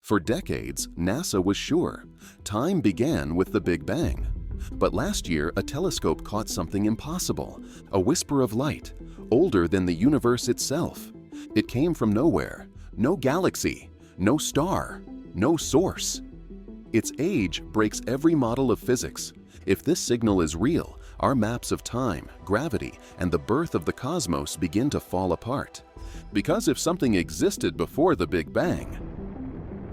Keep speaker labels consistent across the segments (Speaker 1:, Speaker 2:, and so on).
Speaker 1: For decades, NASA was sure. Time began with the Big Bang. But last year, a telescope caught something impossible, a whisper of light, older than the universe itself. It came from nowhere, no galaxy, no star, no source. Its age breaks every model of physics. If this signal is real, our maps of time, gravity, and the birth of the cosmos begin to fall apart. Because if something existed before the Big Bang,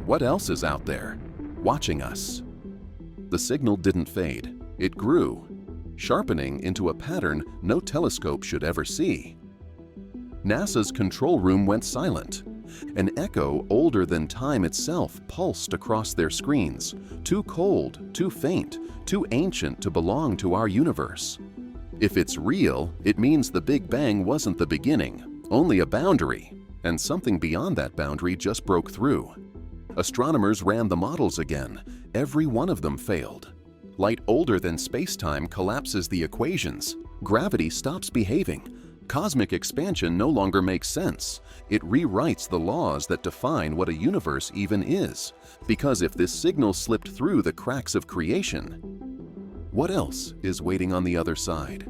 Speaker 1: what else is out there, watching us? The signal didn't fade. It grew, sharpening into a pattern no telescope should ever see. NASA's control room went silent. An echo older than time itself pulsed across their screens, too cold, too faint, too ancient to belong to our universe. If it's real, it means the Big Bang wasn't the beginning, only a boundary, and something beyond that boundary just broke through. Astronomers ran the models again. Every one of them failed. Light older than space-time collapses the equations. Gravity stops behaving. Cosmic expansion no longer makes sense. It rewrites the laws that define what a universe even is. Because if this signal slipped through the cracks of creation, what else is waiting on the other side?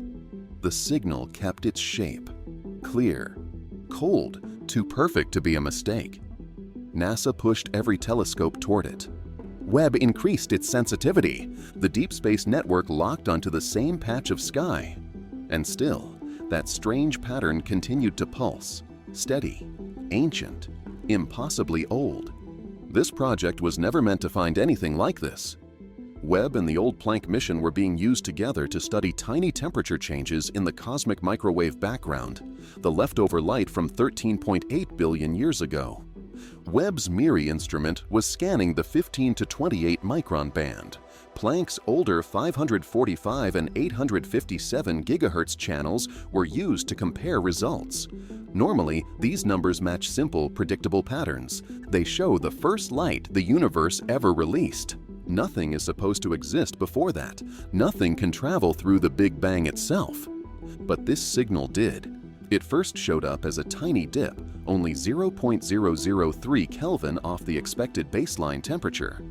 Speaker 1: The signal kept its shape. Clear, cold, too perfect to be a mistake. NASA pushed every telescope toward it. Webb increased its sensitivity. The Deep Space Network locked onto the same patch of sky. And still, that strange pattern continued to pulse, steady, ancient, impossibly old. This project was never meant to find anything like this. Webb and the old Planck mission were being used together to study tiny temperature changes in the cosmic microwave background, the leftover light from 13.8 billion years ago. Webb's MIRI instrument was scanning the 15 to 28 micron band. Planck's older 545 and 857 gigahertz channels were used to compare results. Normally, these numbers match simple, predictable patterns. They show the first light the universe ever released. Nothing is supposed to exist before that. Nothing can travel through the Big Bang itself. But this signal did. It first showed up as a tiny dip, only 0.003 Kelvin off the expected baseline temperature.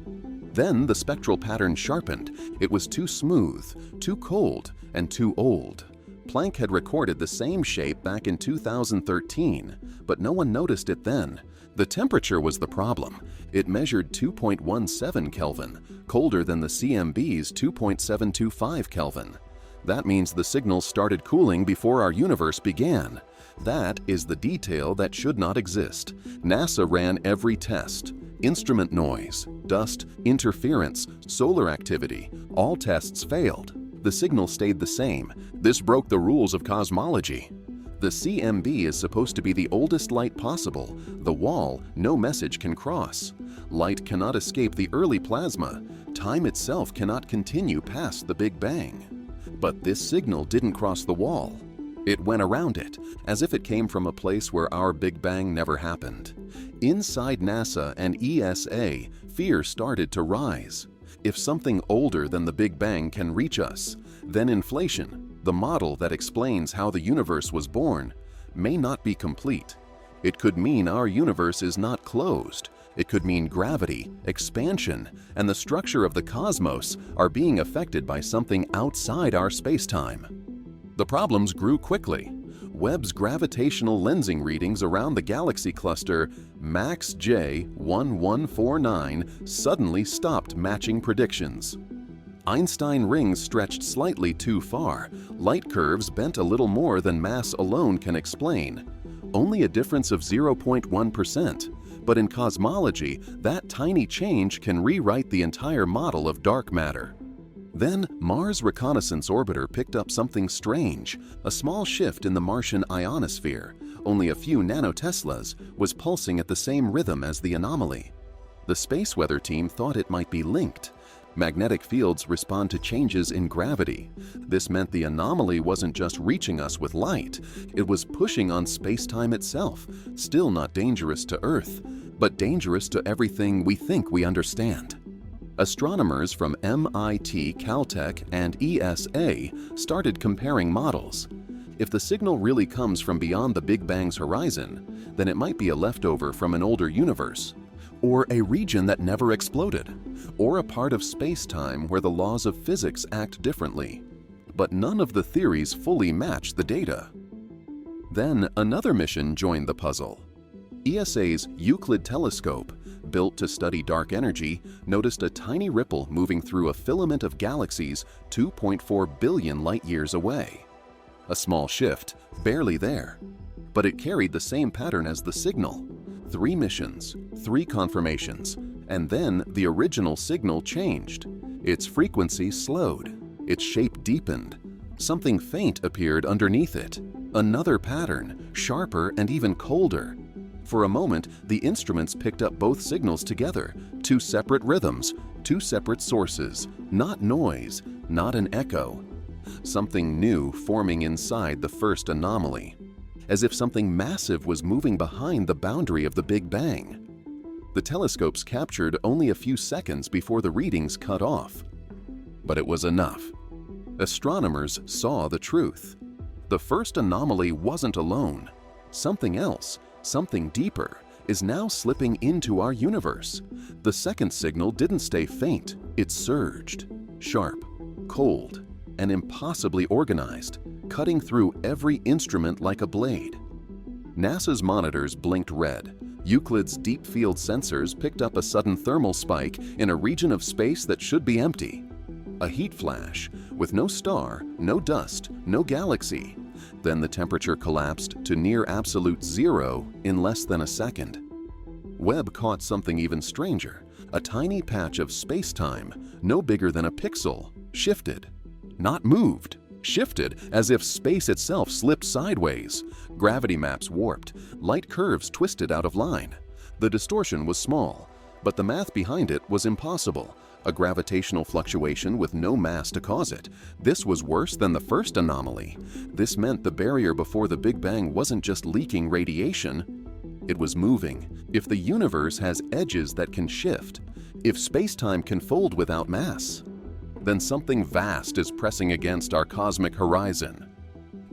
Speaker 1: Then the spectral pattern sharpened. It was too smooth, too cold, and too old. Planck had recorded the same shape back in 2013, but no one noticed it then. The temperature was the problem. It measured 2.17 Kelvin, colder than the CMB's 2.725 Kelvin. That means the signal started cooling before our universe began. That is the detail that should not exist. NASA ran every test. Instrument noise, dust, interference, solar activity, all tests failed. The signal stayed the same. This broke the rules of cosmology. The CMB is supposed to be the oldest light possible, the wall no message can cross. Light cannot escape the early plasma. Time itself cannot continue past the Big Bang. But this signal didn't cross the wall. It went around it, as if it came from a place where our Big Bang never happened. Inside NASA and ESA, fear started to rise. If something older than the Big Bang can reach us, then inflation, the model that explains how the universe was born, may not be complete. It could mean our universe is not closed. It could mean gravity, expansion, and the structure of the cosmos are being affected by something outside our spacetime. The problems grew quickly. Webb's gravitational lensing readings around the galaxy cluster MAX J1149 suddenly stopped matching predictions. Einstein rings stretched slightly too far. Light curves bent a little more than mass alone can explain. Only a difference of 0.1%. But in cosmology, that tiny change can rewrite the entire model of dark matter. Then Mars Reconnaissance Orbiter picked up something strange. A small shift in the Martian ionosphere, only a few nanoteslas, was pulsing at the same rhythm as the anomaly. The space weather team thought it might be linked. Magnetic fields respond to changes in gravity. This meant the anomaly wasn't just reaching us with light, it was pushing on space-time itself, still not dangerous to Earth, but dangerous to everything we think we understand. Astronomers from MIT, Caltech, and ESA started comparing models. If the signal really comes from beyond the Big Bang's horizon, then it might be a leftover from an older universe. or a region that never exploded, or a part of space-time where the laws of physics act differently. But none of the theories fully matched the data. Then another mission joined the puzzle. ESA's Euclid telescope, built to study dark energy, noticed a tiny ripple moving through a filament of galaxies 2.4 billion light-years away. A small shift, barely there. But it carried the same pattern as the signal. 3 missions, 3 confirmations, and then the original signal changed. Its frequency slowed. Its shape deepened. Something faint appeared underneath it. Another pattern, sharper and even colder. For a moment, the instruments picked up both signals together, 2 separate rhythms, 2 separate sources, not noise, not an echo. Something new forming inside the first anomaly, as if something massive was moving behind the boundary of the Big Bang. The telescopes captured only a few seconds before the readings cut off. But it was enough. Astronomers saw the truth. The first anomaly wasn't alone. Something else, something deeper, is now slipping into our universe. The second signal didn't stay faint, it surged. Sharp, cold, and impossibly organized, cutting through every instrument like a blade. NASA's monitors blinked red. Euclid's deep field sensors picked up a sudden thermal spike in a region of space that should be empty. A heat flash, with no star, no dust, no galaxy. Then the temperature collapsed to near absolute zero in less than a second. Webb caught something even stranger. A tiny patch of space-time, no bigger than a pixel, shifted. Not moved, shifted as if space itself slipped sideways. Gravity maps warped, light curves twisted out of line. The distortion was small, but the math behind it was impossible. A gravitational fluctuation with no mass to cause it. This was worse than the first anomaly. This meant the barrier before the Big Bang wasn't just leaking radiation, it was moving. If the universe has edges that can shift, if space-time can fold without mass, then something vast is pressing against our cosmic horizon.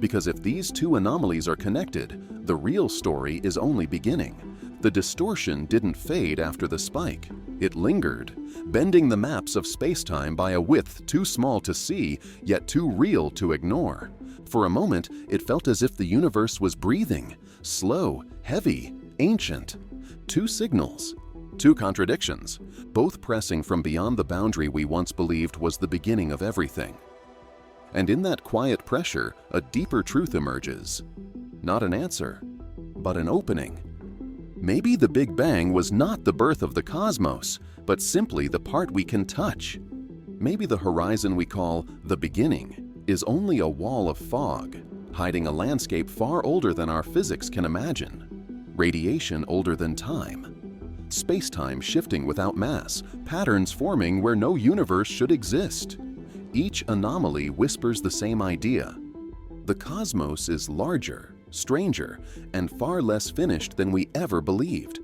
Speaker 1: Because if these 2 anomalies are connected, the real story is only beginning. The distortion didn't fade after the spike. It lingered, bending the maps of space-time by a width too small to see, yet too real to ignore. For a moment, it felt as if the universe was breathing, slow, heavy, ancient. 2 signals, 2 contradictions, both pressing from beyond the boundary we once believed was the beginning of everything. And in that quiet pressure, a deeper truth emerges. Not an answer, but an opening. Maybe the Big Bang was not the birth of the cosmos, but simply the part we can touch. Maybe the horizon we call the beginning is only a wall of fog, hiding a landscape far older than our physics can imagine. Radiation older than time. Space-time shifting without mass, patterns forming where no universe should exist. Each anomaly whispers the same idea. The cosmos is larger, stranger, and far less finished than we ever believed.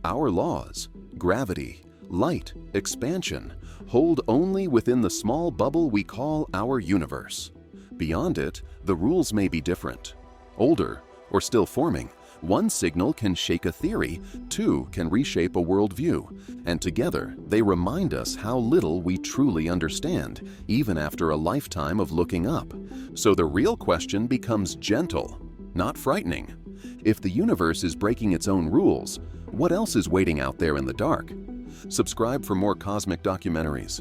Speaker 1: Our laws, gravity, light, expansion, hold only within the small bubble we call our universe. Beyond it, the rules may be different, older, or still forming. 1 signal can shake a theory, 2 can reshape a worldview, and together they remind us how little we truly understand, even after a lifetime of looking up. So the real question becomes gentle, not frightening. If the universe is breaking its own rules, what else is waiting out there in the dark? Subscribe for more cosmic documentaries.